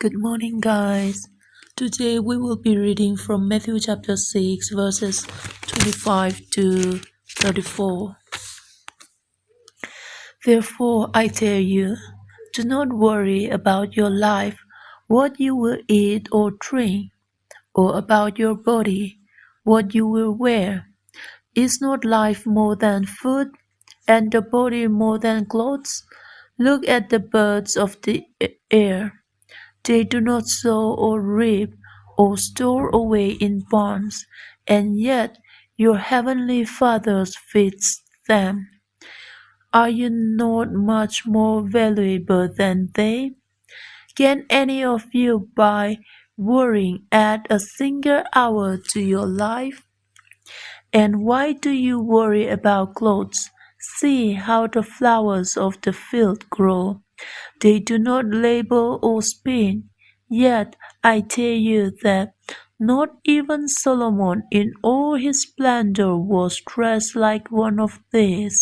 Good morning, guys. Today we will be reading from Matthew chapter 6, verses 25 to 34. Therefore, I tell you, do not worry about your life, what you will eat or drink, or about your body, what you will wear. Is not life more than food, and the body more than clothes? Look at the birds of the air. They do not sow or reap or store away in barns, and yet your heavenly Father feeds them. Are you not much more valuable than they? Can any of you, by worrying, add a single hour to your life? And why do you worry about clothes? See how the flowers of the field grow. They do not labor or spin. Yet I tell you that not even Solomon in all his splendor was dressed like one of these.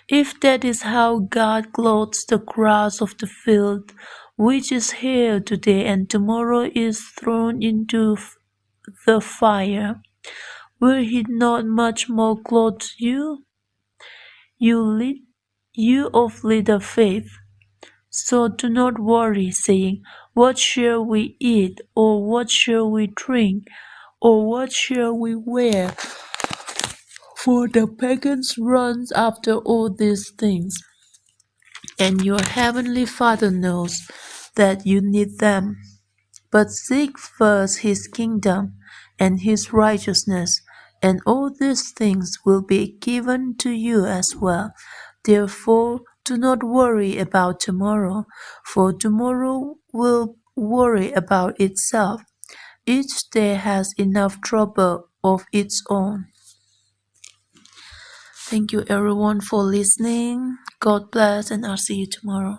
If that is how God clothes the grass of the field, which is here today and tomorrow is thrown into the fire, will he not much more clothe you? You of little faith. So do not worry, saying, what shall we eat, or what shall we drink, or what shall we wear? For the pagans run after all these things, and your heavenly Father knows that you need them. But seek first his kingdom and his righteousness, and all these things will be given to you as well. Therefore, do not worry about tomorrow, for tomorrow will worry about itself. Each day has enough trouble of its own. Thank you everyone for listening. God bless, and I'll see you tomorrow.